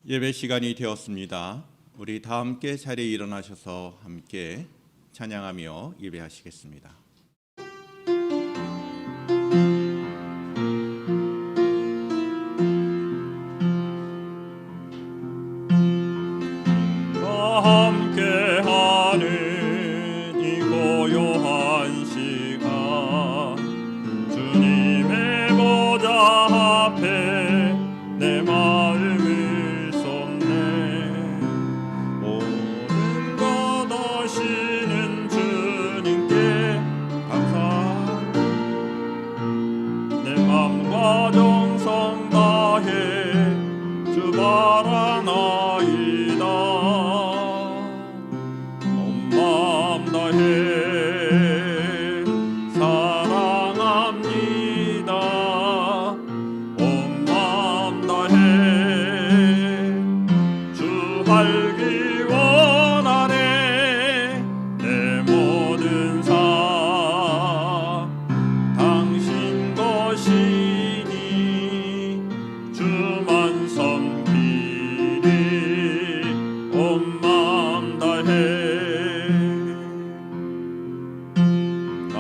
예배 시간이 되었습니다. 우리 다 함께 자리에 일어나셔서 함께 찬양하며 예배하시겠습니다. 다 함께하는 이 고요한 시간, 주님의 보좌 앞에 내 마음을 쏟네. 모든 것 아시는 주님께 감사. 내 맘과 정성 다해 주 바라나이다. 온 마음 다해 사랑합니다. 온 마음 다해 주 알기 원하네. 내 모든 삶 당신 것이니 주만 섬기리. 온 마음 다해 나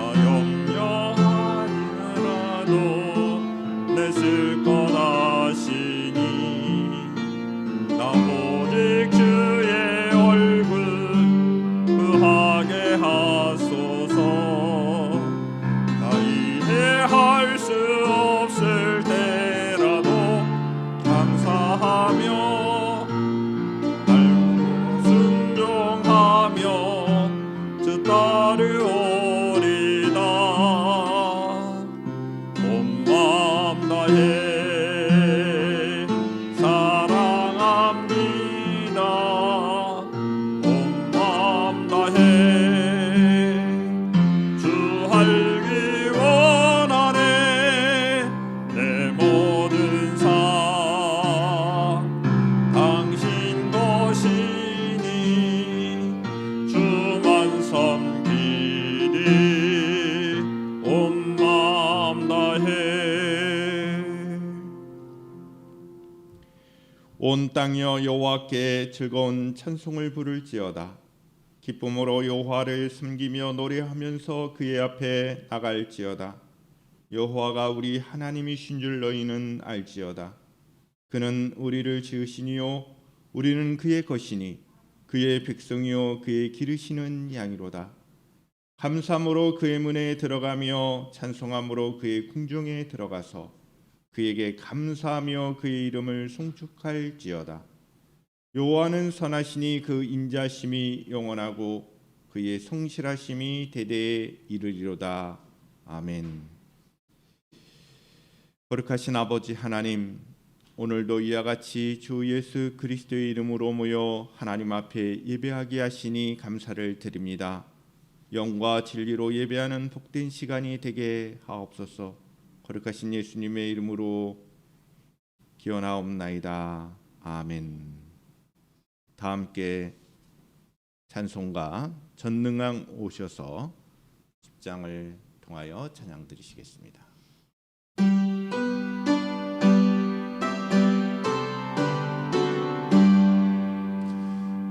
염려하니라도 내 쓸 것 아시니 나 오직 주의 얼굴 그하게 하소서. 나 이해할 수 없을 때라도 감사하며 알고 순종하며 주 따르오리다. 온 마음 다해 사랑합니다. 온 마음 다해 주 알기 원하네. 내 모든 삶 당신 것이니 주만 섬기리. 온 마음 다해. 온 땅이여 여호와께 즐거운 찬송을 부를지어다. 기쁨으로 여호와를 섬기며 노래하면서 그의 앞에 나갈지어다. 여호와가 우리 하나님이신 줄 너희는 알지어다. 그는 우리를 지으시니요 우리는 그의 것이니 그의 백성이요 그의 기르시는 양이로다. 감사함으로 그의 문에 들어가며 찬송함으로 그의 궁중에 들어가서 그에게 감사하며 그의 이름을 송축할지어다. 여호와는 선하시니 그 인자심이 영원하고 그의 성실하심이 대대에 이르리로다. 아멘. 거룩하신 아버지 하나님, 오늘도 이와 같이 주 예수 그리스도의 이름으로 모여 하나님 앞에 예배하게 하시니 감사를 드립니다. 영과 진리로 예배하는 복된 시간이 되게 하옵소서. 거룩하신 예수님의 이름으로 기원하옵나이다. 아멘. 다 함께 찬송가 전능왕 오셔서 10장을 통하여 찬양 드리시겠습니다.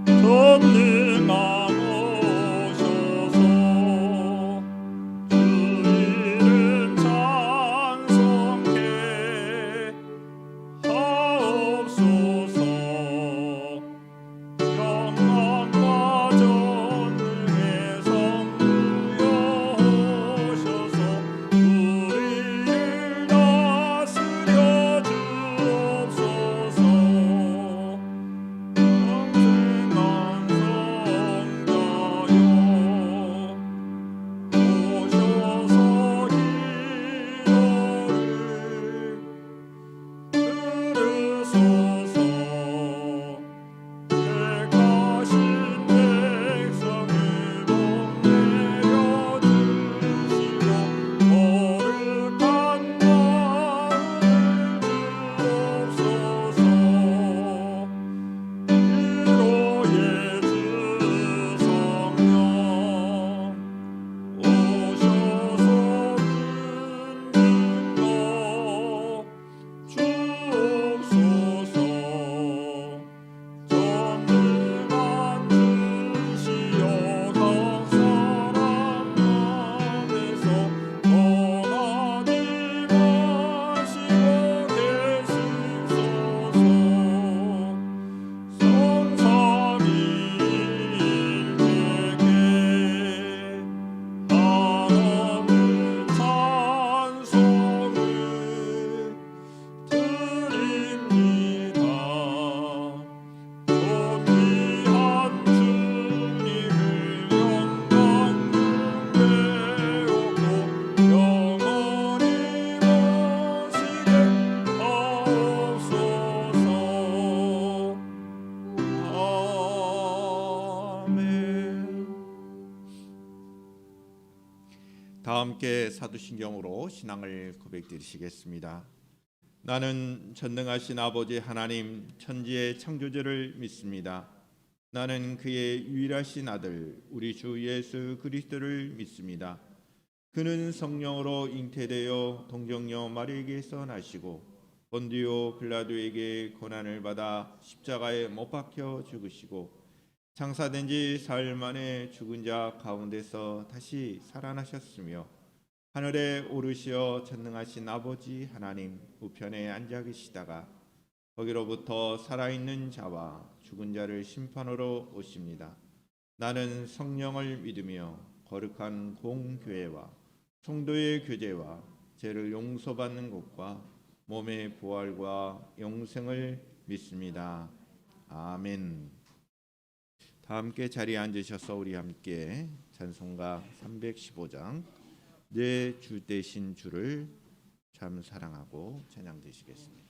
전능왕 우리 함께 사도신경으로 신앙을 고백드리시겠습니다. 나는 전능하신 아버지 하나님 천지의 창조주를 믿습니다. 나는 그의 유일하신 아들 우리 주 예수 그리스도를 믿습니다. 그는 성령으로 잉태되어 동정녀 마리에게서 나시고 본디오 빌라도에게 고난을 받아 십자가에 못 박혀 죽으시고 장사된 지 사흘 만에 죽은 자 가운데서 다시 살아나셨으며 하늘에 오르시어 전능하신 아버지 하나님 우편에 앉아 계시다가 거기로부터 살아있는 자와 죽은 자를 심판하러 오십니다. 나는 성령을 믿으며 거룩한 공교회와 성도의 교제와 죄를 용서받는 것과 몸의 부활과 영생을 믿습니다. 아멘. 다 함께 자리에 앉으셔서 우리 함께 찬송가 315장 내 주 되신 주를 참 사랑하고 찬양 드리시겠습니다.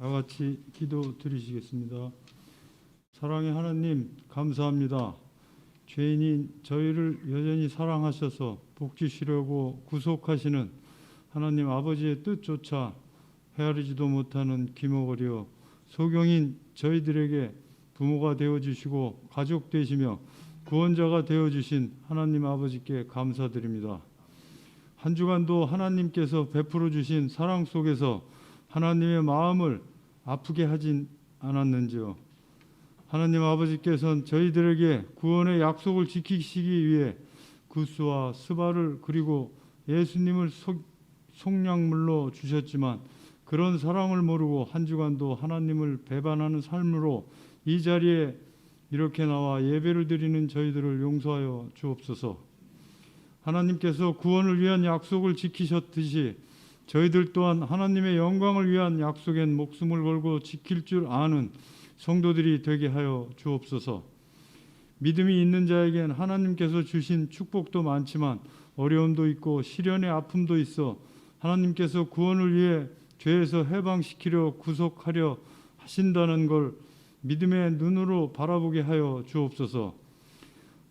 다 같이 기도 드리시겠습니다. 사랑의 하나님 감사합니다. 죄인인 저희를 여전히 사랑하셔서 복 주시려고 구속하시는 하나님 아버지의 뜻조차 헤아리지도 못하는 기목어리여 소경인 저희들에게 부모가 되어주시고 가족 되시며 구원자가 되어주신 하나님 아버지께 감사드립니다. 한 주간도 하나님께서 베풀어 주신 사랑 속에서 하나님의 마음을 아프게 하진 않았는지요. 하나님 아버지께서는 저희들에게 구원의 약속을 지키시기 위해 구스와 스바를 그리고 예수님을 속량물로 주셨지만 그런 사랑을 모르고 한 주간도 하나님을 배반하는 삶으로 이 자리에 이렇게 나와 예배를 드리는 저희들을 용서하여 주옵소서. 하나님께서 구원을 위한 약속을 지키셨듯이 저희들 또한 하나님의 영광을 위한 약속엔 목숨을 걸고 지킬 줄 아는 성도들이 되게 하여 주옵소서. 믿음이 있는 자에겐 하나님께서 주신 축복도 많지만 어려움도 있고 시련의 아픔도 있어 하나님께서 구원을 위해 죄에서 해방시키려 구속하려 하신다는 걸 믿음의 눈으로 바라보게 하여 주옵소서.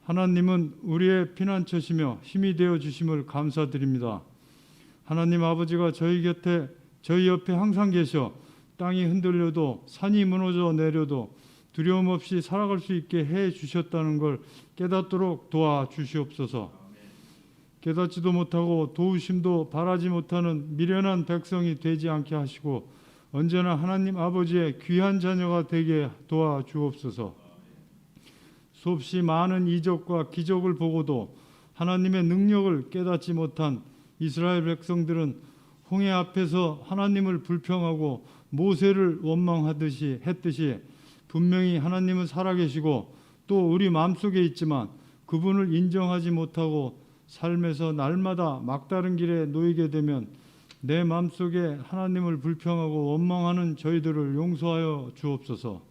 하나님은 우리의 피난처시며 힘이 되어 주심을 감사드립니다. 하나님 아버지가 저희 곁에 저희 옆에 항상 계셔 땅이 흔들려도 산이 무너져 내려도 두려움 없이 살아갈 수 있게 해 주셨다는 걸 깨닫도록 도와주시옵소서. 깨닫지도 못하고 도우심도 바라지 못하는 미련한 백성이 되지 않게 하시고 언제나 하나님 아버지의 귀한 자녀가 되게 도와주옵소서. 수없이 많은 이적과 기적을 보고도 하나님의 능력을 깨닫지 못한 이스라엘 백성들은 홍해 앞에서 하나님을 불평하고 모세를 원망하듯이 했듯이 분명히 하나님은 살아계시고 또 우리 마음속에 있지만 그분을 인정하지 못하고 삶에서 날마다 막다른 길에 놓이게 되면 내 마음속에 하나님을 불평하고 원망하는 저희들을 용서하여 주옵소서.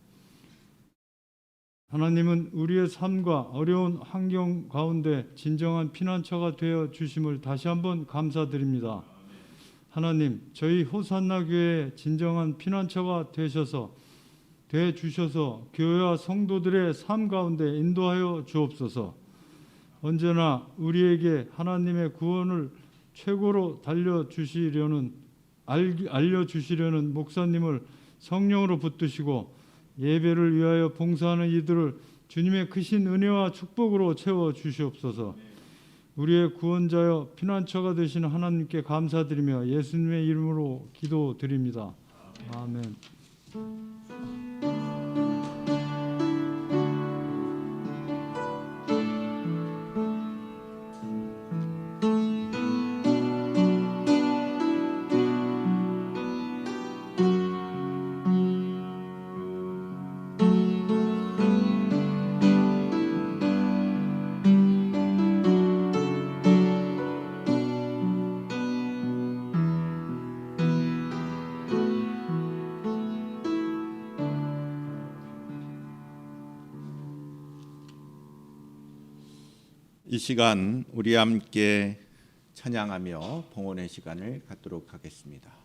하나님은 우리의 삶과 어려운 환경 가운데 진정한 피난처가 되어 주심을 다시 한번 감사드립니다. 하나님, 저희 호산나 교회의 진정한 피난처가 되셔서 교회와 성도들의 삶 가운데 인도하여 주옵소서. 언제나 우리에게 하나님의 구원을 최고로 알려주시려는 목사님을 성령으로 붙드시고 예배를 위하여 봉사하는 이들을 주님의 크신 은혜와 축복으로 채워 주시옵소서. 우리의 구원자여 피난처가 되시는 하나님께 감사드리며 예수님의 이름으로 기도드립니다. 아멘. 이 시간 우리 함께 찬양하며 봉헌의 시간을 갖도록 하겠습니다.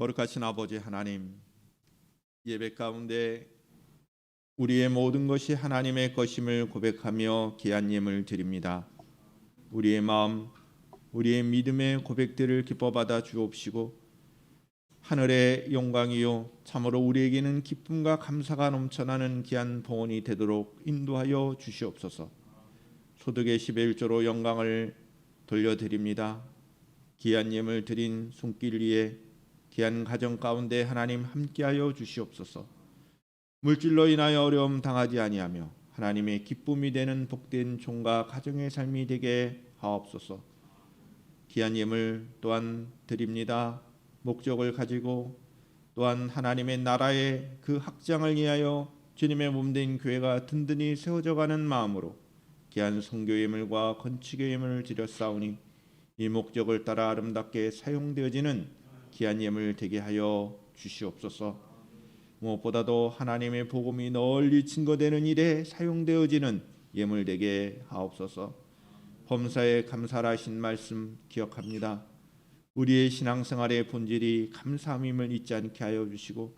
거룩하신 아버지 하나님, 예배 가운데 우리의 모든 것이 하나님의 것임을 고백하며 귀한 예물 드립니다. 우리의 마음, 우리의 믿음의 고백들을 기뻐 받아 주옵시고 하늘의 영광이요 참으로 우리에게는 기쁨과 감사가 넘쳐나는 귀한 봉헌이 되도록 인도하여 주시옵소서. 소득의 10의 1조로 영광을 돌려드립니다. 귀한 예물 드린 손길 위에 귀한 가정 가운데 하나님 함께하여 주시옵소서. 물질로 인하여 어려움 당하지 아니하며 하나님의 기쁨이 되는 복된 종과 가정의 삶이 되게 하옵소서. 귀한 예물 또한 드립니다. 목적을 가지고 또한 하나님의 나라의 그 확장을 위하여 주님의 몸된 교회가 든든히 세워져가는 마음으로 귀한 선교 예물과 건축의 예물을 드렸사오니 이 목적을 따라 아름답게 사용되어지는 귀한 예물 되게 하여 주시옵소서. 무엇보다도 하나님의 복음이 널리 증거되는 일에 사용되어지는 예물 되게 하옵소서. 범사에 감사하신 말씀 기억합니다. 우리의 신앙생활의 본질이 감사함임을 잊지 않게 하여 주시고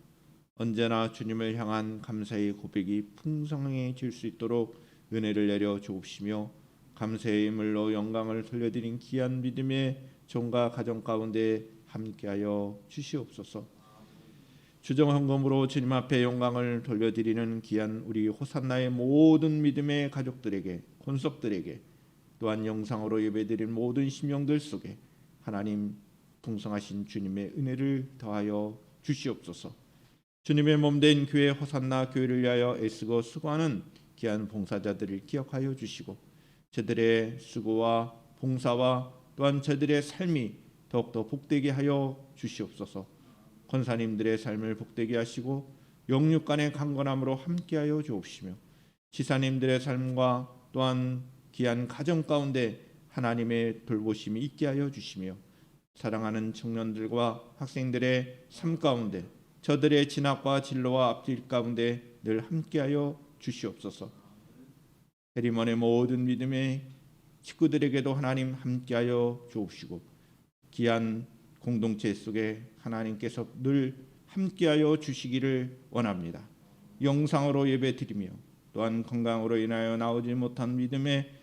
언제나 주님을 향한 감사의 고백이 풍성해질 수 있도록 은혜를 내려 주옵시며 감사의 예물로 영광을 돌려드린 귀한 믿음의 종과 가정 가운데 함께하여 주시옵소서. 주정 헌금으로 주님 앞에 영광을 돌려드리는 귀한 우리 호산나의 모든 믿음의 가족들에게 권속들에게 또한 영상으로 예배드린 모든 심령들 속에 하나님 풍성하신 주님의 은혜를 더하여 주시옵소서. 주님의 몸된 교회 호산나 교회를 위하여 애쓰고 수고하는 귀한 봉사자들을 기억하여 주시고 저들의 수고와 봉사와 또한 저들의 삶이 더욱더 복되게 하여 주시옵소서. 권사님들의 삶을 복되게 하시고 영육간의 강건함으로 함께하여 주옵시며 지사님들의 삶과 또한 귀한 가정 가운데 하나님의 돌보심이 있게 하여 주시며 사랑하는 청년들과 학생들의 삶 가운데 저들의 진학과 진로와 앞길 가운데 늘 함께하여 주시옵소서. 해리먼의 모든 믿음의 식구들에게도 하나님 함께하여 주옵시고 귀한 공동체 속에 하나님께서 늘 함께하여 주시기를 원합니다. 영상으로 예배드리며 또한 건강으로 인하여 나오지 못한 믿음의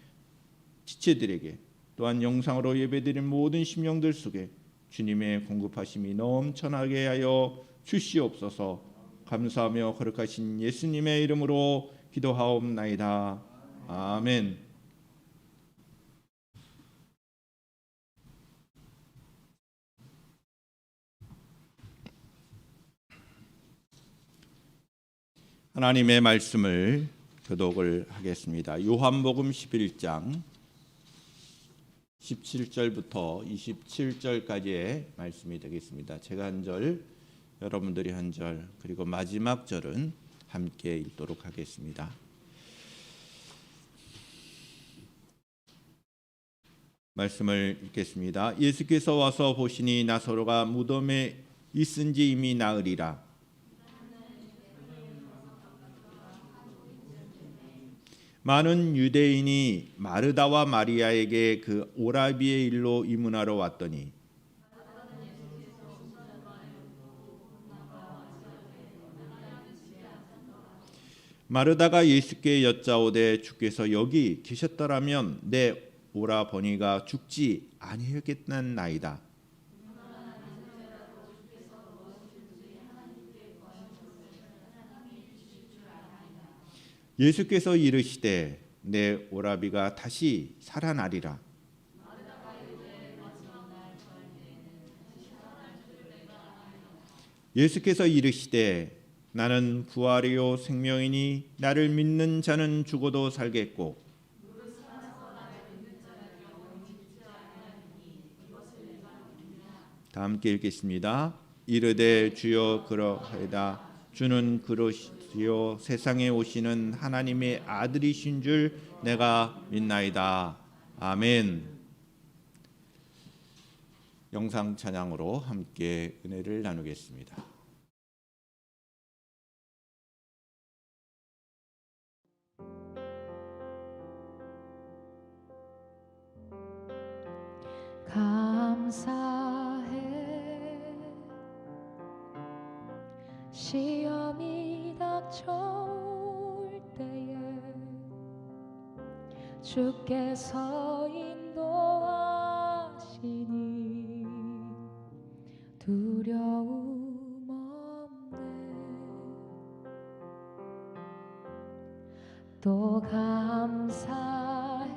지체들에게 또한 영상으로 예배드린 모든 심령들 속에 주님의 공급하심이 넘쳐나게 하여 주시옵소서. 감사하며 거룩하신 예수님의 이름으로 기도하옵나이다. 아멘. 하나님의 말씀을 교독을 하겠습니다. 요한복음 11장 17절부터 27절까지의 말씀이 되겠습니다. 제가 한 절, 여러분들이 한 절, 그리고 마지막 절은 함께 읽도록 하겠습니다. 말씀을 읽겠습니다. 예수께서 와서 보시니 나사로가 무덤에 있은지 이미 나으리라. 많은 유대인이 마르다와 마리아에게 그 오라비의 일로 이문하러 왔더니 마르다가 예수께 여짜오되 주께서 여기 계셨더라면 내 오라버니가 죽지 아니하겠나이다. 예수께서 이르시되 내 오라비가 다시 살아나리라. 예수께서 이르시되 나는 부활이요 생명이니 나를 믿는 자는 죽어도 살겠고 다 함께 읽겠습니다. 이르되 주여 그러하이다. 주는 그러시오 세상에 오시는 하나님의 아들이신 줄 내가 믿나이다. 아멘. 영상 찬양으로 함께 은혜를 나누겠습니다. 감사해 시험이 닥쳐올 때에 주께서 인도하시니 두려움 또 감사해.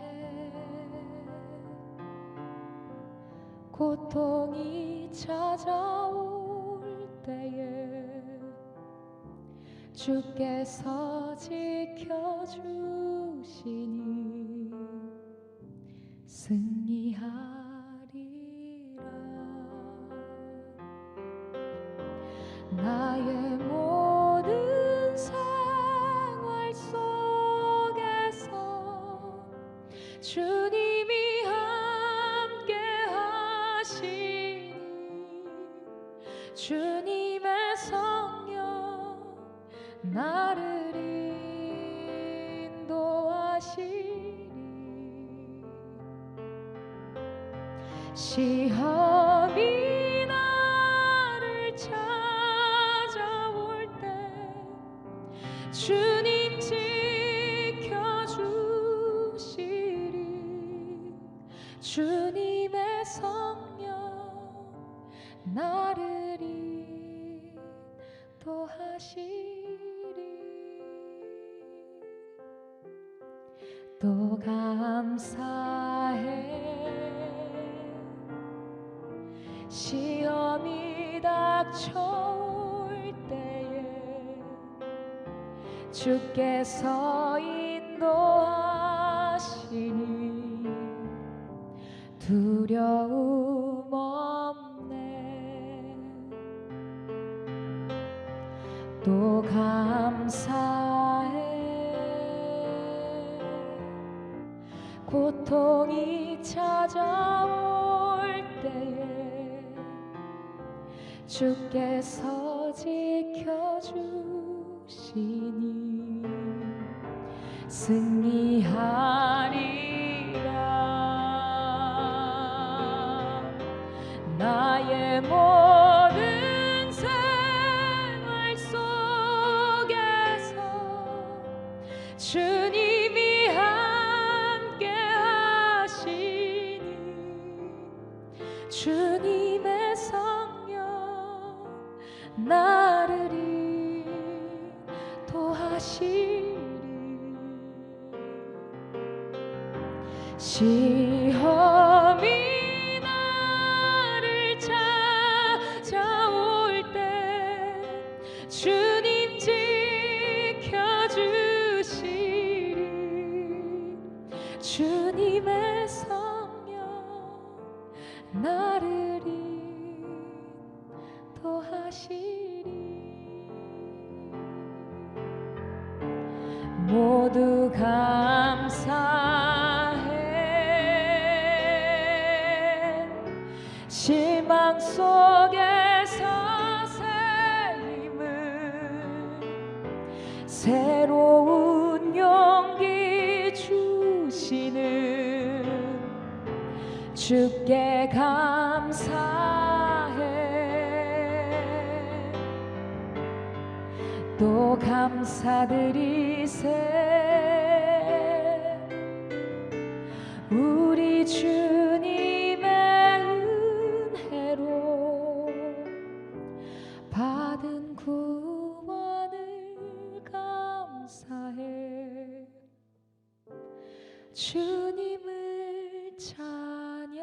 고통이 찾아올 때에 주께서 지켜주시니 승리하리라. 나의 모든 생활 속에서 주님이 함께 하시니 주님의 성령 나를 인도하시리. 시험이 나를 찾아올 때 주님 지켜주시리. 주님의 성령 나를 인도하시리. 또 감사해. 시험이 닥쳐올 때에 주께서 인도하시니 두려움 없네. 또 감사해. 고통이 찾아올 때에 주께서 지켜주시니 승리하리라. 나의 모든 생활 속에서 주님이 함께 하시니 주님의 성령 나를 인도하시리. 시험이 나를 찾아올 때 주님 지켜주시리. 주님의 성령 나를 인도하시리. 모두 감사해. 실망 속에서 새 힘을 새로운 용기 주시는 주께 감사해. 또 감사드리세. 우리 주님의 은혜로 받은 구원을 감사해. 주님을 찬양.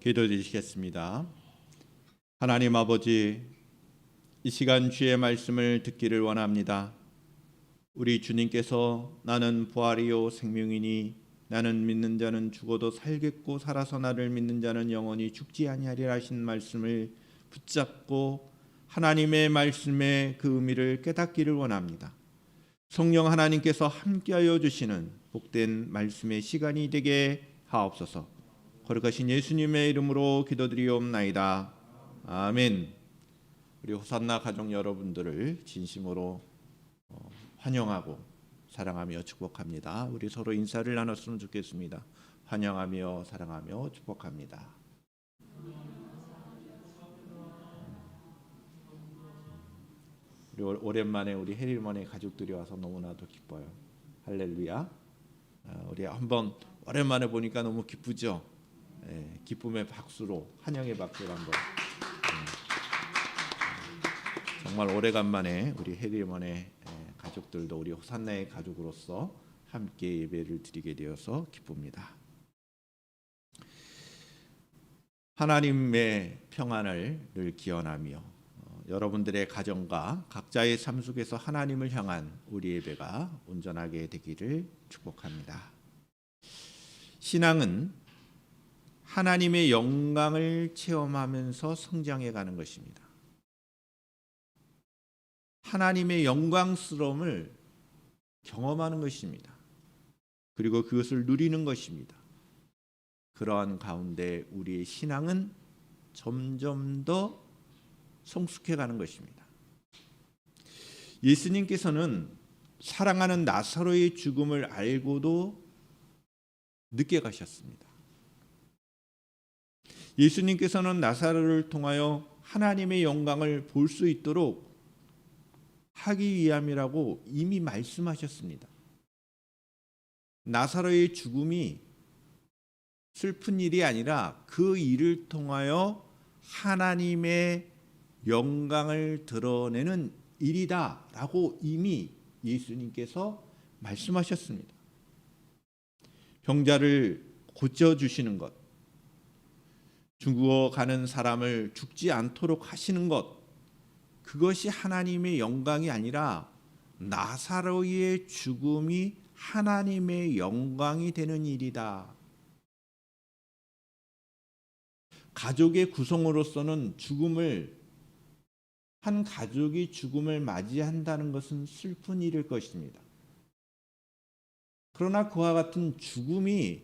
기도드리시겠습니다. 하나님 아버지, 이 시간 주의 말씀을 듣기를 원합니다. 우리 주님께서 나는 부활이요 생명이니 나는 믿는 자는 죽어도 살겠고 살아서 나를 믿는 자는 영원히 죽지 아니하리라 하신 말씀을 붙잡고 하나님의 말씀의 그 의미를 깨닫기를 원합니다. 성령 하나님께서 함께하여 주시는 복된 말씀의 시간이 되게 하옵소서. 거룩하신 예수님의 이름으로 기도드리옵나이다. 아멘. 우리 호산나 가족 여러분들을 진심으로 환영하고 사랑하며 축복합니다. 우리 서로 인사를 나눴으면 좋겠습니다. 환영하며 사랑하며 축복합니다. 우리 오랜만에 우리 해릴머니 가족들이 와서 너무나도 기뻐요. 할렐루야. 우리 한번 오랜만에 보니까 너무 기쁘죠. 기쁨의 박수로 환영의 박수를 한번. 정말 오래간만에 우리 해리먼의 가족들도 우리 호산나의 가족으로서 함께 예배를 드리게 되어서 기쁩니다. 하나님의 평안을 늘 기원하며 여러분들의 가정과 각자의 삶 속에서 하나님을 향한 우리 예배가 온전하게 되기를 축복합니다. 신앙은 하나님의 영광을 체험하면서 성장해 가는 것입니다. 하나님의 영광스러움을 경험하는 것입니다. 그리고 그것을 누리는 것입니다. 그러한 가운데 우리의 신앙은 점점 더 성숙해 가는 것입니다. 예수님께서는 사랑하는 나사로의 죽음을 알고도 늦게 가셨습니다. 예수님께서는 나사로를 통하여 하나님의 영광을 볼 수 있도록 하기 위함이라고 이미 말씀하셨습니다. 나사로의 죽음이 슬픈 일이 아니라 그 일을 통하여 하나님의 영광을 드러내는 일이다라고 이미 예수님께서 말씀하셨습니다. 병자를 고쳐주시는 것, 죽어가는 사람을 죽지 않도록 하시는 것, 그것이 하나님의 영광이 아니라 나사로의 죽음이 하나님의 영광이 되는 일이다. 가족의 구성으로서는 한 가족이 죽음을 맞이한다는 것은 슬픈 일일 것입니다. 그러나 그와 같은 죽음이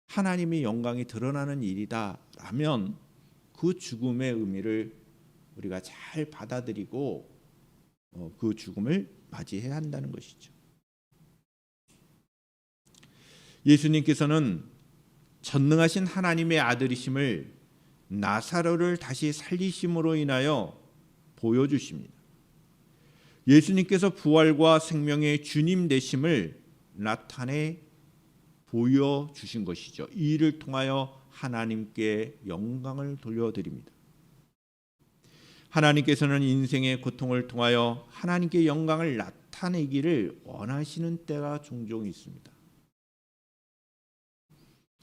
하나님의 영광이 드러나는 일이다라면 그 죽음의 의미를 우리가 잘 받아들이고 그 죽음을 맞이해야 한다는 것이죠. 예수님께서는 전능하신 하나님의 아들이심을 나사로를 다시 살리심으로 인하여 보여주십니다. 예수님께서 부활과 생명의 주님 되심을 나타내 보여주신 것이죠. 이 일을 통하여 하나님께 영광을 돌려드립니다. 하나님께서는 인생의 고통을 통하여 하나님께 영광을 나타내기를 원하시는 때가 종종 있습니다.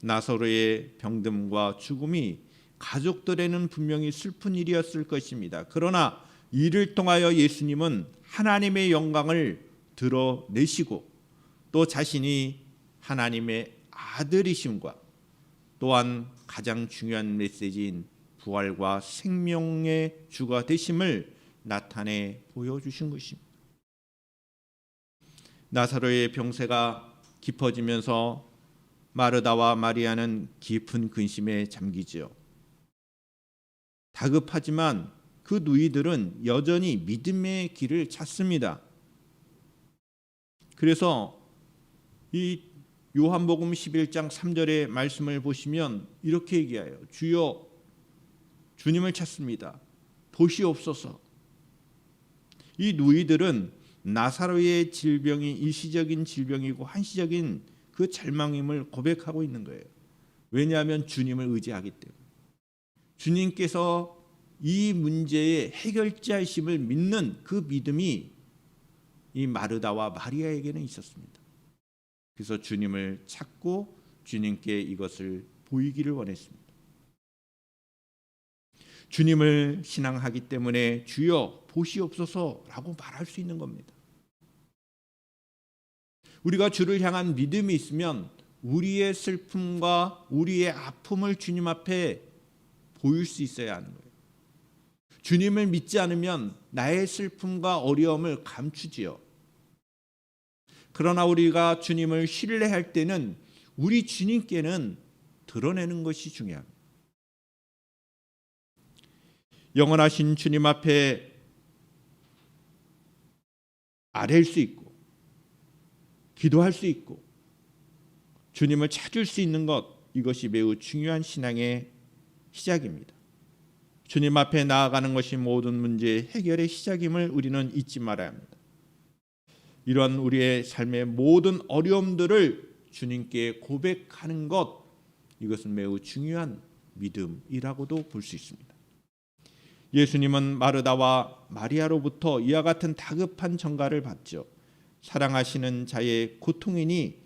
나사로의 병듦과 죽음이 가족들에는 분명히 슬픈 일이었을 것입니다. 그러나 이를 통하여 예수님은 하나님의 영광을 드러내시고 또 자신이 하나님의 아들이심과 또한 가장 중요한 메시지인 부활과 생명의 주가 되심을 나타내 보여주신 것입니다. 나사로의 병세가 깊어지면서 마르다와 마리아는 깊은 근심에 잠기지요. 다급하지만 그 누이들은 여전히 믿음의 길을 찾습니다. 그래서 이 요한복음 11장 3절의 말씀을 보시면 이렇게 얘기해요. 주여, 주님을 찾습니다. 보시옵소서. 이 누이들은 나사로의 질병이 일시적인 질병이고 한시적인 그 절망임을 고백하고 있는 거예요. 왜냐하면 주님을 의지하기 때문에. 주님께서 이 문제의 해결자이심을 믿는 그 믿음이 이 마르다와 마리아에게는 있었습니다. 그래서 주님을 찾고 주님께 이것을 보이기를 원했습니다. 주님을 신앙하기 때문에 주여 보시옵소서라고 말할 수 있는 겁니다. 우리가 주를 향한 믿음이 있으면 우리의 슬픔과 우리의 아픔을 주님 앞에 보일 수 있어야 하는 거예요. 주님을 믿지 않으면 나의 슬픔과 어려움을 감추지요. 그러나 우리가 주님을 신뢰할 때는 우리 주님께는 드러내는 것이 중요합니다. 영원하신 주님 앞에 아뢰일 수 있고 기도할 수 있고 주님을 찾을 수 있는 것, 이것이 매우 중요한 신앙의 시작입니다. 주님 앞에 나아가는 것이 모든 문제의 해결의 시작임을 우리는 잊지 말아야 합니다. 이런 우리의 삶의 모든 어려움들을 주님께 고백하는 것, 이것은 매우 중요한 믿음이라고도 볼 수 있습니다. 예수님은 마르다와 마리아로부터 이와 같은 다급한 전가를 받죠. 사랑하시는 자의 고통이니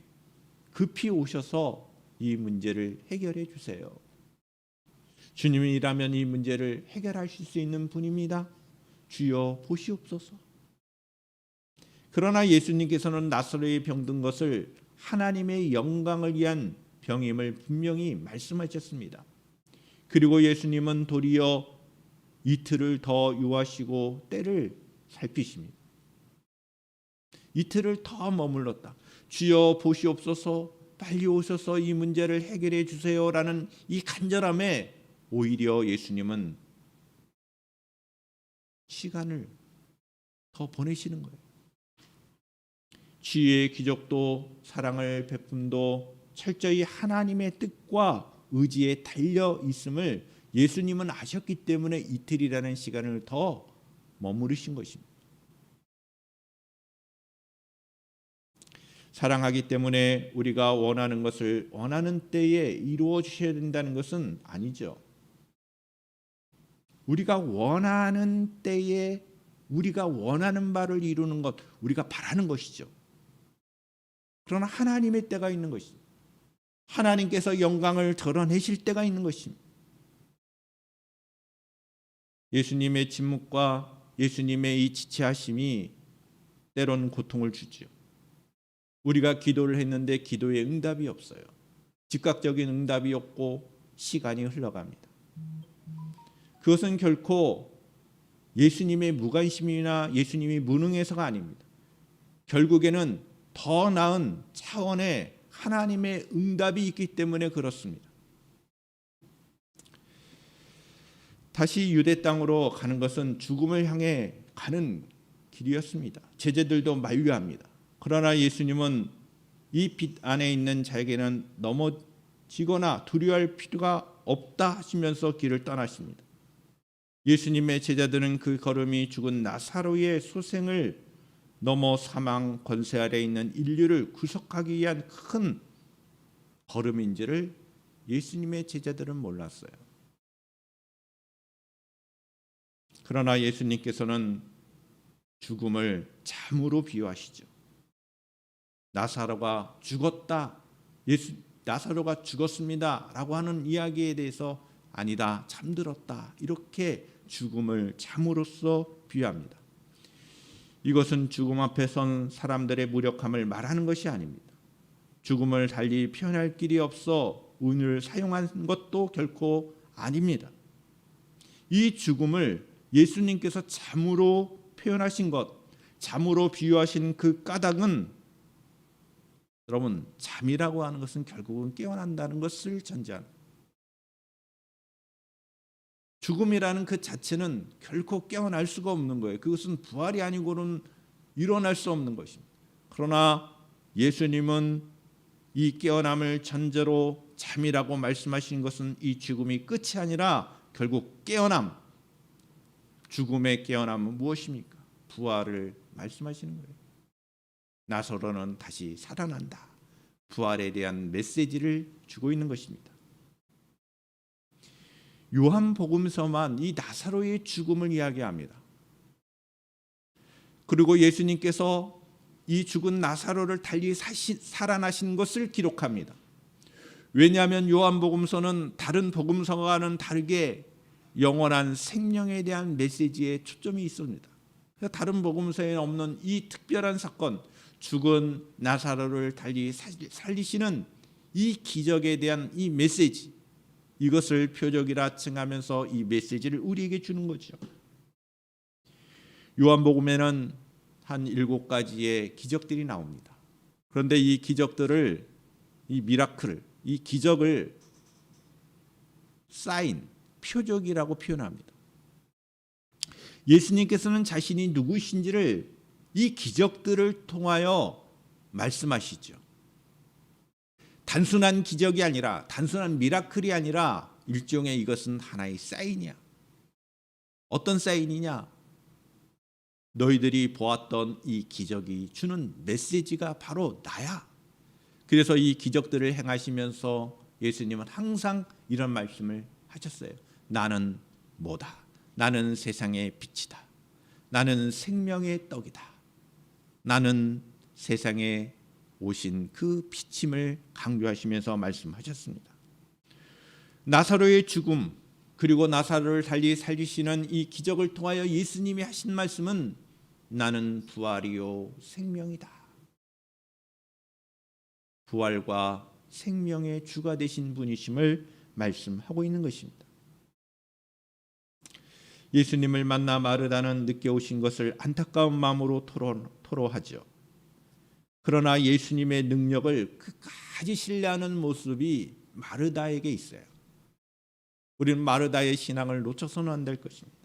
급히 오셔서 이 문제를 해결해 주세요. 주님이라면 이 문제를 해결하실 수 있는 분입니다. 주여 보시옵소서. 그러나 예수님께서는 나사로의 병든 것을 하나님의 영광을 위한 병임을 분명히 말씀하셨습니다. 그리고 예수님은 도리어 이틀을 더 유하시고 때를 살피십니다. 이틀을 더 머물렀다. 주여 보시옵소서, 빨리 오셔서 이 문제를 해결해 주세요라는 이 간절함에 오히려 예수님은 시간을 더 보내시는 거예요. 주의 기적도 사랑을 베품도 철저히 하나님의 뜻과 의지에 달려 있음을 예수님은 아셨기 때문에 이틀이라는 시간을 더 머무르신 것입니다. 사랑하기 때문에 우리가 원하는 것을 원하는 때에 이루어 주셔야 된다는 것은 아니죠. 우리가 원하는 때에 우리가 원하는 바를 이루는 것, 우리가 바라는 것이죠. 그러나 하나님의 때가 있는 것입니다. 하나님께서 영광을 드러내실 때가 있는 것입니다. 예수님의 침묵과 예수님의 이 지체하심이 때론 고통을 주지요. 우리가 기도를 했는데 기도에 응답이 없어요. 즉각적인 응답이 없고 시간이 흘러갑니다. 그것은 결코 예수님의 무관심이나 예수님이 무능해서가 아닙니다. 결국에는 더 나은 차원의 하나님의 응답이 있기 때문에 그렇습니다. 다시 유대 땅으로 가는 것은 죽음을 향해 가는 길이었습니다. 제자들도 만류합니다. 그러나 예수님은 이 빛 안에 있는 자에게는 넘어지거나 두려워할 필요가 없다 하시면서 길을 떠나십니다. 예수님의 제자들은 그 걸음이 죽은 나사로의 소생을 넘어 사망 권세 아래 있는 인류를 구속하기 위한 큰 걸음인지를 예수님의 제자들은 몰랐어요. 그러나 예수님께서는 죽음을 잠으로 비유하시죠. 나사로가 죽었다. 나사로가 죽었습니다. 라고 하는 이야기에 대해서 아니다. 잠들었다. 이렇게 죽음을 잠으로써 비유합니다. 이것은 죽음 앞에 선 사람들의 무력함을 말하는 것이 아닙니다. 죽음을 달리 표현할 길이 없어 운을 사용한 것도 결코 아닙니다. 이 죽음을 예수님께서 잠으로 표현하신 것, 잠으로 비유하신 그 까닭은 여러분, 잠이라고 하는 것은 결국은 깨어난다는 것을 전제합니다. 죽음이라는 그 자체는 결코 깨어날 수가 없는 거예요. 그것은 부활이 아니고는 일어날 수 없는 것입니다. 그러나 예수님은 이 깨어남을 전제로 잠이라고 말씀하신 것은 이 죽음이 끝이 아니라 결국 깨어남, 죽음의 깨어남은 무엇입니까? 부활을 말씀하시는 거예요. 나사로는 다시 살아난다. 부활에 대한 메시지를 주고 있는 것입니다. 요한복음서만 이 나사로의 죽음을 이야기합니다. 그리고 예수님께서 이 죽은 나사로를 달리 살아나신 것을 기록합니다. 왜냐하면 요한복음서는 다른 복음서와는 다르게 영원한 생명에 대한 메시지에 초점이 있습니다. 다른 복음서에 없는 이 특별한 사건, 죽은 나사로를 달리 살리시는 이 기적에 대한 이 메시지, 이것을 표적이라 칭하면서 이 메시지를 우리에게 주는 거죠. 요한복음에는 한 7가지의 기적들이 나옵니다. 그런데 이 기적들을, 이 미라클, 이 기적을 사인, 표적이라고 표현합니다. 예수님께서는 자신이 누구신지를 이 기적들을 통하여 말씀하시죠. 단순한 기적이 아니라, 단순한 미라클이 아니라 일종의 이것은 하나의 사인이야. 어떤 사인이냐? 너희들이 보았던 이 기적이 주는 메시지가 바로 나야. 그래서 이 기적들을 행하시면서 예수님은 항상 이런 말씀을 하셨어요. 나는 뭐다. 나는 세상의 빛이다. 나는 생명의 떡이다. 나는 세상에 오신 그 빛임을 강조하시면서 말씀하셨습니다. 나사로의 죽음 그리고 나사로를 살리시는 이 기적을 통하여 예수님이 하신 말씀은 나는 부활이요 생명이다. 부활과 생명의 주가 되신 분이심을 말씀하고 있는 것입니다. 예수님을 만나 마르다는 늦게 오신 것을 안타까운 마음으로 토로하죠. 그러나 예수님의 능력을 끝까지 신뢰하는 모습이 마르다에게 있어요. 우리는 마르다의 신앙을 놓쳐서는 안 될 것입니다.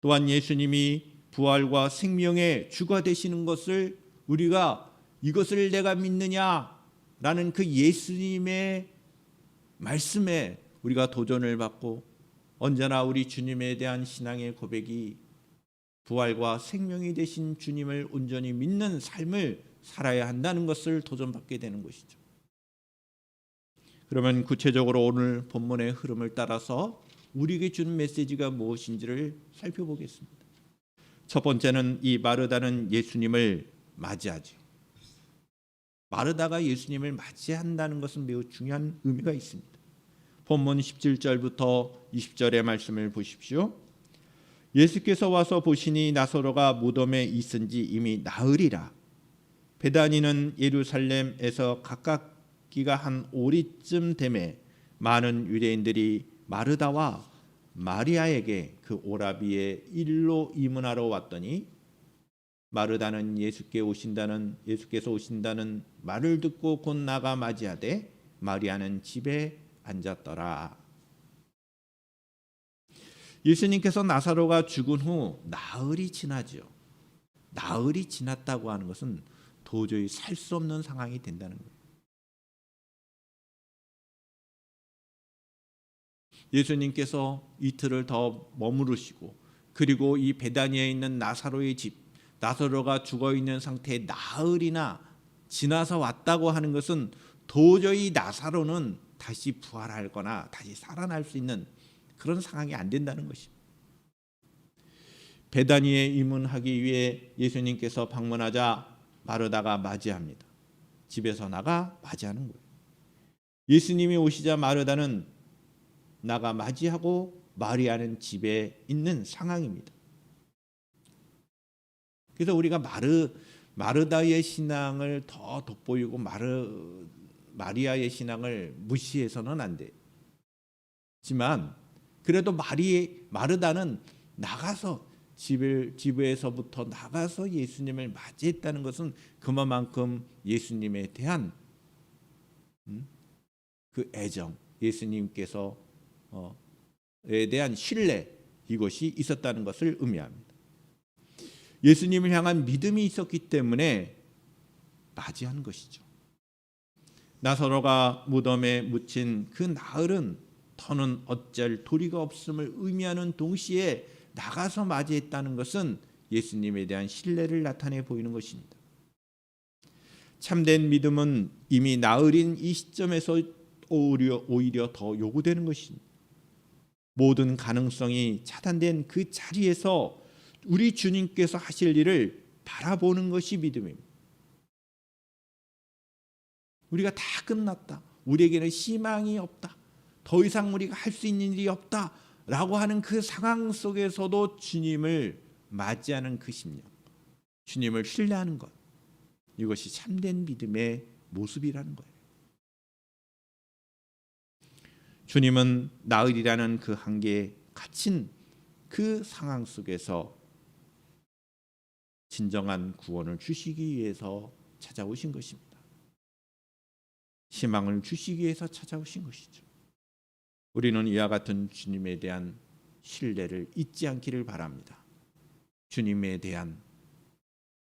또한 예수님이 부활과 생명의 주가 되시는 것을 우리가 이것을 내가 믿느냐라는 그 예수님의 말씀에 우리가 도전을 받고 언제나 우리 주님에 대한 신앙의 고백이 부활과 생명이 되신 주님을 온전히 믿는 삶을 살아야 한다는 것을 도전받게 되는 것이죠. 그러면 구체적으로 오늘 본문의 흐름을 따라서 우리에게 주는 메시지가 무엇인지를 살펴보겠습니다. 첫 번째는 이 마르다는 예수님을 맞이하죠. 마르다가 예수님을 맞이한다는 것은 매우 중요한 의미가 있습니다. 본문 17절부터 20절의 말씀을 보십시오. 예수께서 와서 보시니 나사로가 무덤에 있은지 이미 나흘이라. 베다니는 예루살렘에서 가깝기가 한 오리쯤 되매 많은 유대인들이 마르다와 마리아에게 그 오라비의 일로 이문하러 왔더니 마르다는 예수께서 오신다는 말을 듣고 곧 나가 맞이하되 마리아는 집에 앉았더라. 예수님께서 나사로가 죽은 후 나흘이 지나죠. 나흘이 지났다고 하는 것은 도저히 살 수 없는 상황이 된다는 거예요. 예수님께서 이틀을 더 머무르시고 그리고 이 베다니에 있는 나사로의 집, 나사로가 죽어있는 상태에 나흘이나 지나서 왔다고 하는 것은 도저히 나사로는 다시 부활하거나 다시 살아날 수 있는 그런 상황이 안 된다는 것입니다. 베다니에 입문하기 위해 예수님께서 방문하자 마르다가 맞이합니다. 집에서 나가 맞이하는 거예요. 예수님이 오시자 마르다는 나가 맞이하고 마리아는 집에 있는 상황입니다. 그래서 우리가 마르다의 신앙을 더 돋보이고 마리아의 신앙을 무시해서는 안 돼요. 하지만 그래도 마르다는 나가서 집에서부터 나가서 예수님을 맞이했다는 것은 그만큼 예수님에 대한 그 애정, 예수님께서에 대한 신뢰 이것이 있었다는 것을 의미합니다. 예수님을 향한 믿음이 있었기 때문에 맞이한 것이죠. 나사로가 무덤에 묻힌 그 나흘은 더는 어쩔 도리가 없음을 의미하는 동시에 나가서 맞이했다는 것은 예수님에 대한 신뢰를 나타내 보이는 것입니다. 참된 믿음은 이미 나흘인 이 시점에서 오히려 더 요구되는 것입니다. 모든 가능성이 차단된 그 자리에서 우리 주님께서 하실 일을 바라보는 것이 믿음입니다. 우리가 다 끝났다. 우리에게는 희망이 없다. 더 이상 우리가 할 수 있는 일이 없다라고 하는 그 상황 속에서도 주님을 맞이하는 그 심령, 주님을 신뢰하는 것, 이것이 참된 믿음의 모습이라는 거예요. 주님은 나흘이라는 그 한계에 갇힌 그 상황 속에서 진정한 구원을 주시기 위해서 찾아오신 것입니다. 희망을 주시기 위해서 찾아오신 것이죠. 우리는 이와 같은 주님에 대한 신뢰를 잊지 않기를 바랍니다. 주님에 대한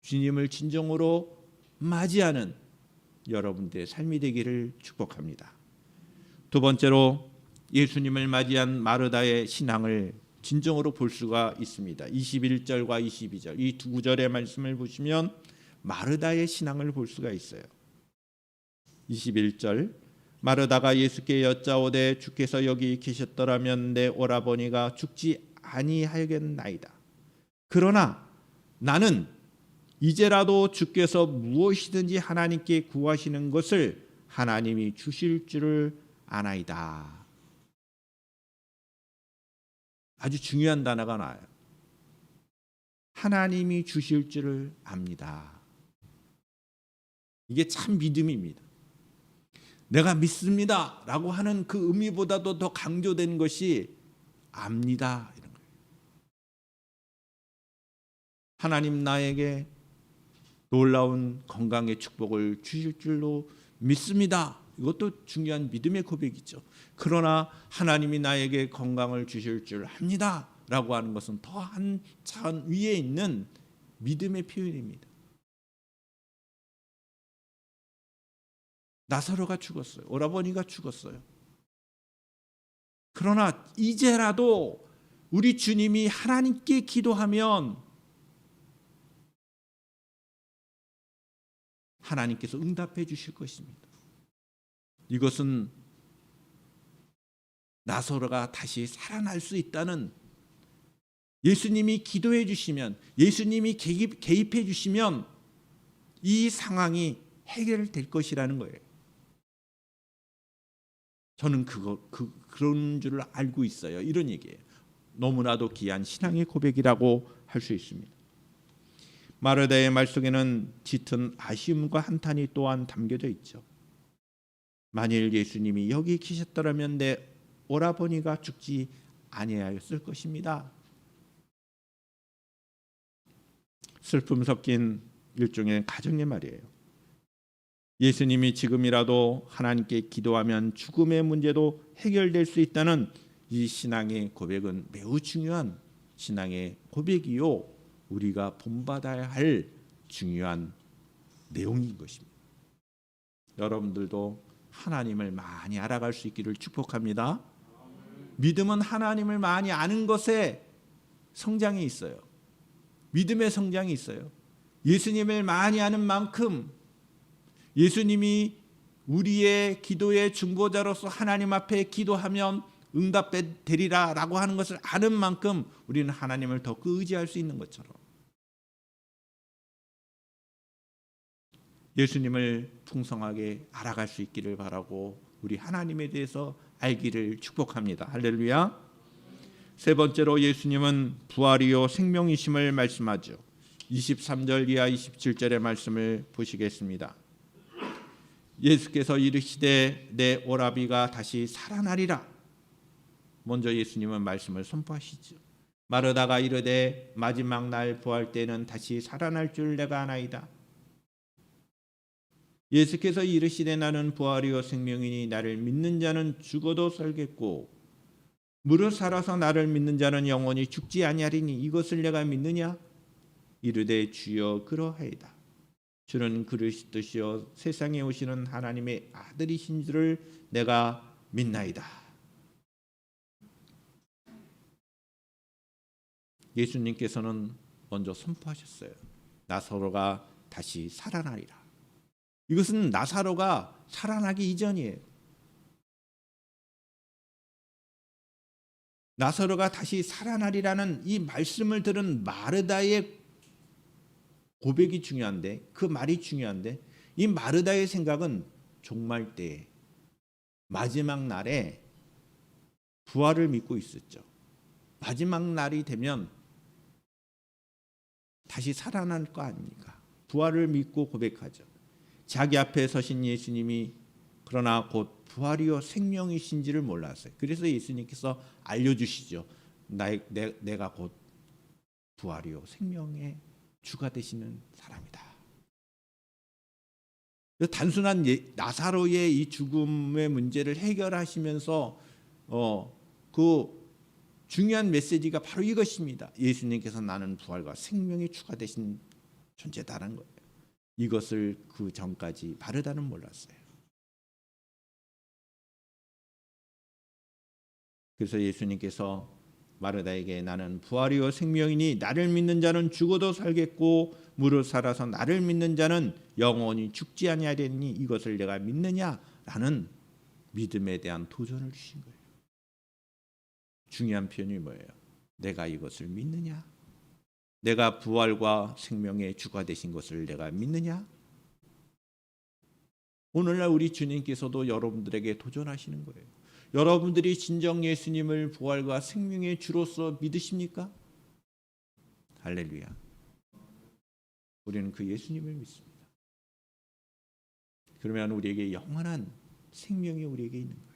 주님을 진정으로 맞이하는 여러분들의 삶이 되기를 축복합니다. 두 번째로 예수님을 맞이한 마르다의 신앙을 진정으로 볼 수가 있습니다. 21절과 22절 이 두 구절의 말씀을 보시면 마르다의 신앙을 볼 수가 있어요. 21절 마르다가 예수께 여짜오되 주께서 여기 계셨더라면 내 오라버니가 죽지 아니하겠나이다. 그러나 나는 이제라도 주께서 무엇이든지 하나님께 구하시는 것을 하나님이 주실 줄을 아나이다. 아주 중요한 단어가 나와요. 하나님이 주실 줄을 압니다. 이게 참 믿음입니다. 내가 믿습니다 라고 하는 그 의미보다도 더 강조된 것이 압니다 이런 거예요. 하나님 나에게 놀라운 건강의 축복을 주실 줄로 믿습니다. 이것도 중요한 믿음의 고백이죠. 그러나 하나님이 나에게 건강을 주실 줄 압니다 라고 하는 것은 더 한 차원 위에 있는 믿음의 표현입니다. 나사로가 죽었어요. 오라버니가 죽었어요. 그러나 이제라도 우리 주님이 하나님께 기도하면 하나님께서 응답해 주실 것입니다. 이것은 나사로가 다시 살아날 수 있다는, 예수님이 기도해 주시면, 예수님이 개입해 주시면 이 상황이 해결될 것이라는 거예요. 저는 그런 줄 알고 있어요. 이런 얘기예요. 너무나도 귀한 신앙의 고백이라고 할 수 있습니다. 마르다의 말 속에는 짙은 아쉬움과 한탄이 또한 담겨져 있죠. 만일 예수님이 여기 계셨더라면 내 오라버니가 죽지 아니하였을 것입니다. 슬픔 섞인 일종의 가정의 말이에요. 예수님이 지금이라도 하나님께 기도하면 죽음의 문제도 해결될 수 있다는 이 신앙의 고백은 매우 중요한 신앙의 고백이요, 우리가 본받아야 할 중요한 내용인 것입니다. 여러분들도 하나님을 많이 알아갈 수 있기를 축복합니다. 믿음은 하나님을 많이 아는 것에 성장이 있어요. 믿음의 성장이 있어요. 예수님을 많이 아는 만큼, 예수님이 우리의 기도의 중보자로서 하나님 앞에 기도하면 응답되리라 라고 하는 것을 아는 만큼 우리는 하나님을 더 의지할 수 있는 것처럼 예수님을 풍성하게 알아갈 수 있기를 바라고 우리 하나님에 대해서 알기를 축복합니다. 할렐루야. 세 번째로 예수님은 부활이요 생명이심을 말씀하죠. 23절 이하 27절의 말씀을 보시겠습니다. 예수께서 이르시되 내 오라비가 다시 살아나리라. 먼저 예수님은 말씀을 선포하시죠. 마르다가 이르되 마지막 날 부활 때는 다시 살아날 줄 내가 아나이다. 예수께서 이르시되 나는 부활이요 생명이니 나를 믿는 자는 죽어도 살겠고 무릇 살아서 나를 믿는 자는 영원히 죽지 아니하리니 이것을 내가 믿느냐? 이르되 주여 그러하이다. 주는 그리스도시요 세상에 오시는 하나님의 아들이신 줄을 내가 믿나이다. 예수님께서는 먼저 선포하셨어요. 나사로가 다시 살아나리라. 이것은 나사로가 살아나기 이전이에요. 나사로가 다시 살아나리라는 이 말씀을 들은 마르다의 고백이 중요한데, 그 말이 중요한데, 이 마르다의 생각은 종말 때 마지막 날에 부활을 믿고 있었죠. 마지막 날이 되면 다시 살아날 거 아닙니까? 부활을 믿고 고백하죠. 자기 앞에 서신 예수님이 그러나 곧 부활이요 생명이신지를 몰랐어요. 그래서 예수님께서 알려주시죠. 내가 곧 부활이요 생명의 주가 되시는 사람이다. 단순한 나사로의 이 죽음의 문제를 해결하시면서 그 중요한 메시지가 바로 이것입니다. 예수님께서 나는 부활과 생명의 주가 되신 존재다라는 거예요. 이것을 그 전까지 마르다는 몰랐어요. 그래서 예수님께서 마르다에게 나는 부활이요 생명이니 나를 믿는 자는 죽어도 살겠고 무릇 살아서 나를 믿는 자는 영원히 죽지 아니하리니 이것을 내가 믿느냐라는 믿음에 대한 도전을 주신 거예요. 중요한 표현이 뭐예요? 내가 이것을 믿느냐? 내가 부활과 생명의 주가 되신 것을 내가 믿느냐? 오늘날 우리 주님께서도 여러분들에게 도전하시는 거예요. 여러분들이 진정 예수님을 부활과 생명의 주로서 믿으십니까? 할렐루야. 우리는 그 예수님을 믿습니다. 그러면 우리에게 영원한 생명이 우리에게 있는 거예요.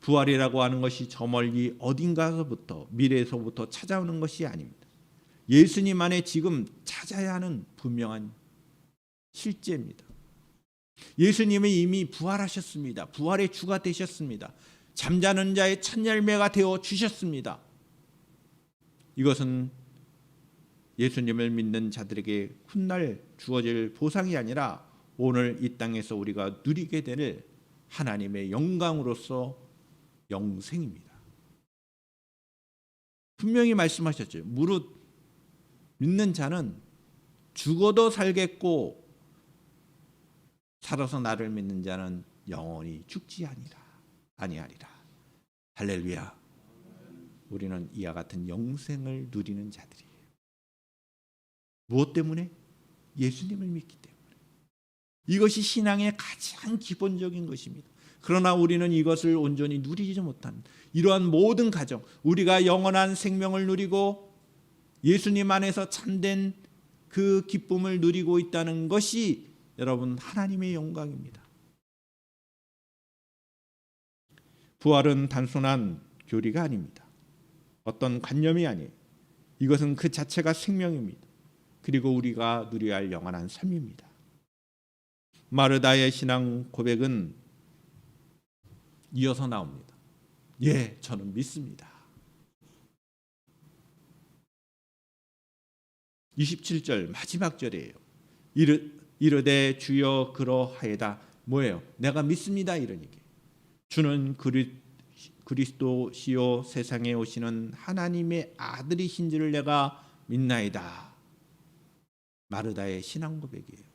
부활이라고 하는 것이 저 멀리 어딘가서부터 미래에서부터 찾아오는 것이 아닙니다. 예수님 안에 지금 찾아야 하는 분명한 실제입니다. 예수님이 이미 부활하셨습니다. 부활의 주가 되셨습니다. 잠자는 자의 첫 열매가 되어 주셨습니다. 이것은 예수님을 믿는 자들에게 훗날 주어질 보상이 아니라 오늘 이 땅에서 우리가 누리게 될 하나님의 영광으로서 영생입니다. 분명히 말씀하셨죠. 무릇 믿는 자는 죽어도 살겠고 살아서 나를 믿는 자는 영원히 죽지 아니하리라. 할렐루야. 우리는 이와 같은 영생을 누리는 자들이에요. 무엇 때문에? 예수님을 믿기 때문에. 이것이 신앙의 가장 기본적인 것입니다. 그러나 우리는 이것을 온전히 누리지 못한 이러한 모든 가정, 우리가 영원한 생명을 누리고 예수님 안에서 참된 그 기쁨을 누리고 있다는 것이 여러분 하나님의 영광입니다. 부활은 단순한 교리가 아닙니다. 어떤 관념이 아니에요. 이것은 그 자체가 생명입니다. 그리고 우리가 누려야 할 영원한 삶입니다. 마르다의 신앙 고백은 이어서 나옵니다. 예, 저는 믿습니다. 27절 마지막 절이에요. 이르되 주여 그러하이다. 뭐예요? 내가 믿습니다. 이런 얘기. 주는 그리스도시요 세상에 오시는 하나님의 아들이신 줄을 내가 믿나이다. 마르다의 신앙 고백이에요.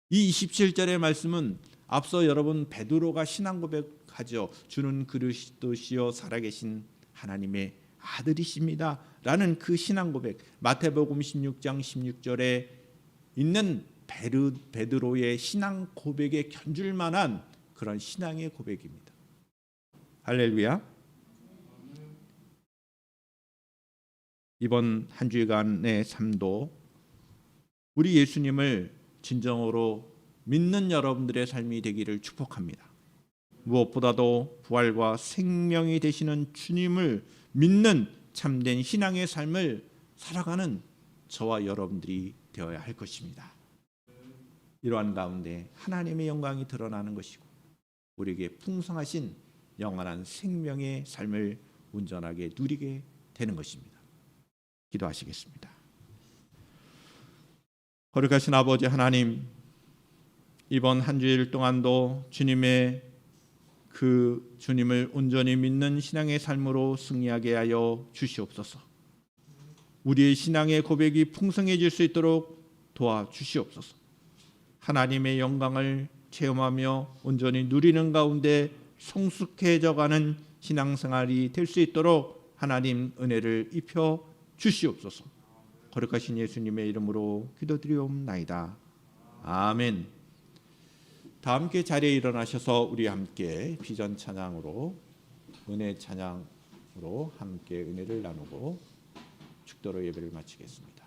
이 27절의 말씀은 앞서 여러분 베드로가 신앙 고백하죠. 주는 그리스도시요 살아계신 하나님의 아들이십니다. 라는 그 신앙 고백, 마태복음 16장 16절에 있는 베드로의 신앙 고백에 견줄 만한 그런 신앙의 고백입니다. 할렐루야. 이번 한 주간의 삶도 우리 예수님을 진정으로 믿는 여러분들의 삶이 되기를 축복합니다. 무엇보다도 부활과 생명이 되시는 주님을 믿는 참된 신앙의 삶을 살아가는 저와 여러분들이 되어야 할 것입니다. 이러한 가운데 하나님의 영광이 드러나는 것이고 우리에게 풍성하신 영원한 생명의 삶을 온전하게 누리게 되는 것입니다. 기도하시겠습니다. 거룩하신 아버지 하나님, 이번 한 주일 동안도 주님의 그 주님을 온전히 믿는 신앙의 삶으로 승리하게 하여 주시옵소서. 우리의 신앙의 고백이 풍성해질 수 있도록 도와주시옵소서. 하나님의 영광을 체험하며 온전히 누리는 가운데 성숙해져가는 신앙생활이 될 수 있도록 하나님 은혜를 입혀 주시옵소서. 거룩하신 예수님의 이름으로 기도드리옵나이다. 아멘. 다 함께 자리에 일어나셔서 우리 함께 비전 찬양으로 은혜 찬양으로 함께 은혜를 나누고 축도로 예배를 마치겠습니다.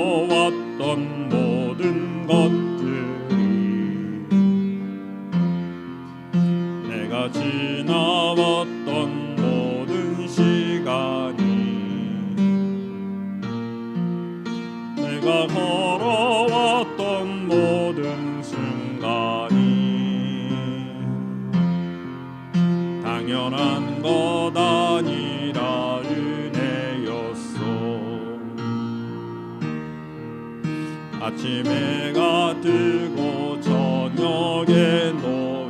누려왔던 모든 것들이 내가 지나왔던 모든 시간이 내가 걸어왔던 모든 순간이 당연한 것 아니라 은혜였어. 아침에 해가 뜨고 저녁에 노을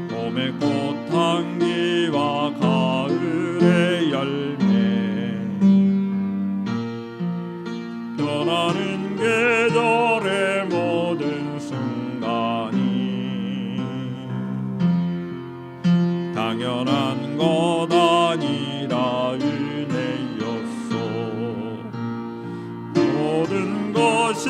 봄의 꽃향기 당연한 것 아니라 은혜였소. 모든 것이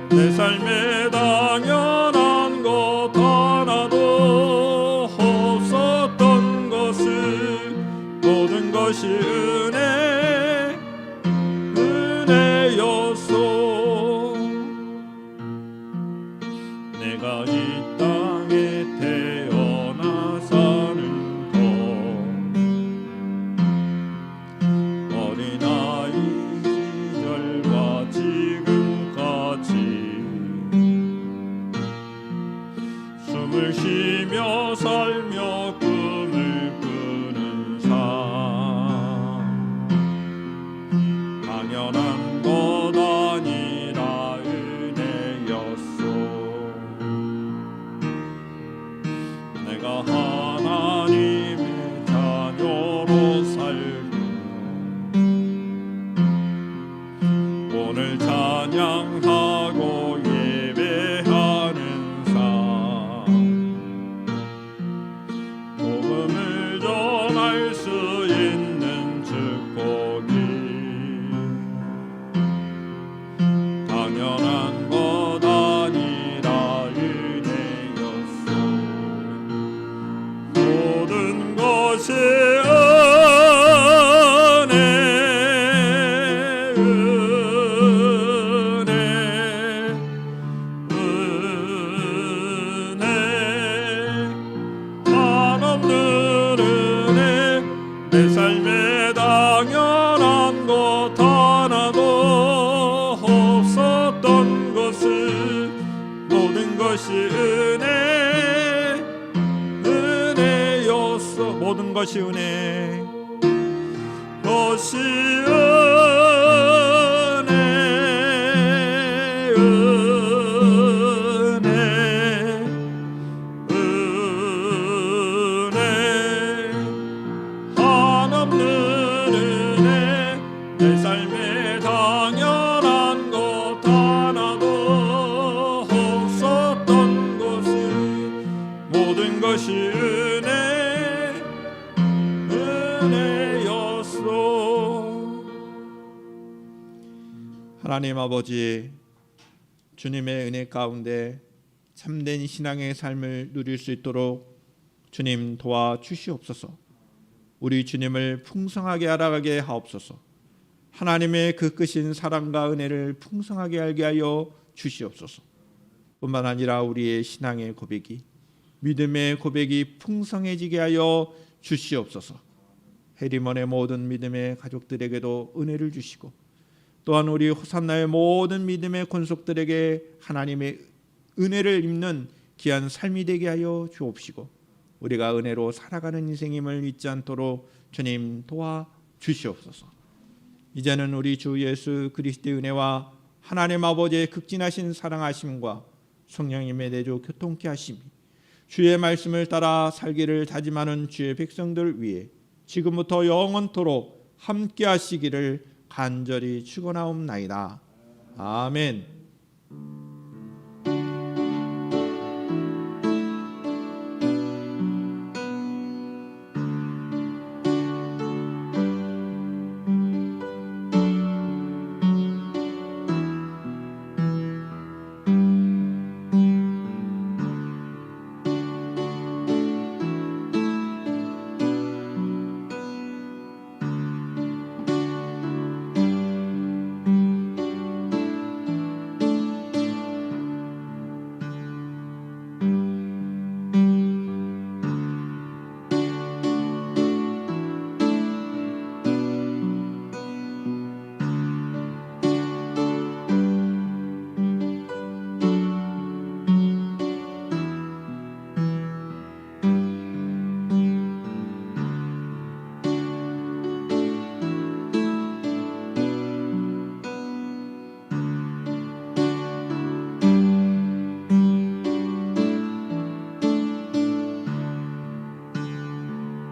내 삶에 당연한 것 하나도 없었던 것을 모든 것이 은혜였소. 내가 이 땅에 태어나 사는 것 어린아이 시절과 지금까지 숨을 쉬며 살며 꿈을 꾸는 삶 당연한 것 아니라 은혜였소. 내가 하나님의 자녀로 살고 오늘 찬양하고 예배하는 복음을 전할 수 있는 축복이 당연한 것 아니라 은혜였소. 모든 것이 내 삶에 당연한 것 하나도 없었던 것을 모든 것이 은혜였어. 모든 것이 은혜 것이 내 삶에 당연한 것 하나도 없었던 것을 모든 것이 은혜였소. 하나님 아버지, 주님의 은혜 가운데 참된 신앙의 삶을 누릴 수 있도록 주님 도와주시옵소서. 우리 주님을 풍성하게 알아가게 하옵소서. 하나님의 그 크신 사랑과 은혜를 풍성하게 알게 하여 주시옵소서. 뿐만 아니라 우리의 신앙의 고백이, 믿음의 고백이 풍성해지게 하여 주시옵소서. 해리먼의 모든 믿음의 가족들에게도 은혜를 주시고, 또한 우리 호산나의 모든 믿음의 권속들에게 하나님의 은혜를 입는 귀한 삶이 되게 하여 주옵시고, 우리가 은혜로 살아가는 인생임을 잊지 않도록 주님 도와주시옵소서. 이제는 우리 주 예수 그리스도의 은혜와 하나님 아버지의 극진하신 사랑하심과 성령님의 내조 교통케 하심이 주의 말씀을 따라 살기를 다짐하는 주의 백성들 위해 지금부터 영원토록 함께 하시기를 간절히 축원하옵나이다. 아멘.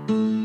찬양합니다.